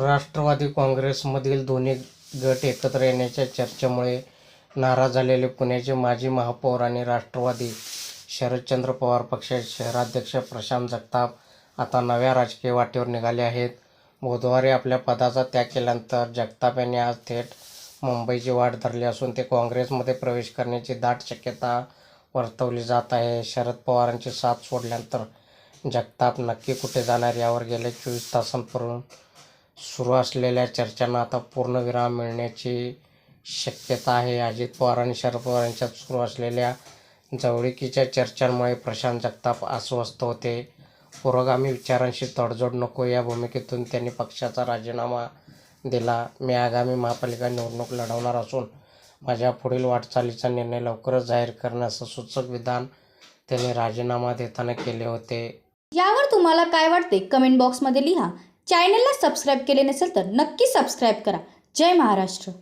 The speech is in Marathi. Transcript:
राष्ट्रवादी काँग्रेसमधील दोन्ही गट एकत्र येण्याच्या चर्चेमुळे नाराज झालेले पुण्याचे माजी महापौर आणि राष्ट्रवादी शरदचंद्र पवार पक्षाचे शहराध्यक्ष प्रशांत जगताप आता नव्या राजकीय वाटेवर निघाले आहेत. बुधवारी आपल्या पदाचा त्याग केल्यानंतर जगताप यांनी आज थेट मुंबईची वाट धरली असून ते काँग्रेसमध्ये प्रवेश करण्याची दाट शक्यता वर्तवली जात आहे. शरद पवारांची साथ सोडल्यानंतर जगताप नक्की कुठे जाणार यावर गेल्या 24 तासांपूर्वी सुरू असलेल्या चर्चांना आता पूर्णविराम मिळण्याची शक्यता आहे. अजित पवार आणि शरद पवार यांच्यात सुरू असलेल्या जवळीकीच्या चर्चांमुळे प्रशांत जगताप अस्वस्थ होते. पुरोगामी विचारांशी तडजोड नको या भूमिकेतून त्यांनी पक्षाचा राजीनामा दिला. मी आगामी महापालिका निवडणूक लढवणार असून माझ्या पुढील वाटचालीचा निर्णय लवकरच जाहीर करेन असं सूचक विधान त्यांनी राजीनामा देताना केले होते. यावर तुम्हाला काय वाटते कमेंट बॉक्समध्ये लिहा. चॅनलला सबस्क्राईब केले नसेल तर नक्की सबस्क्राईब करा. जय महाराष्ट्र.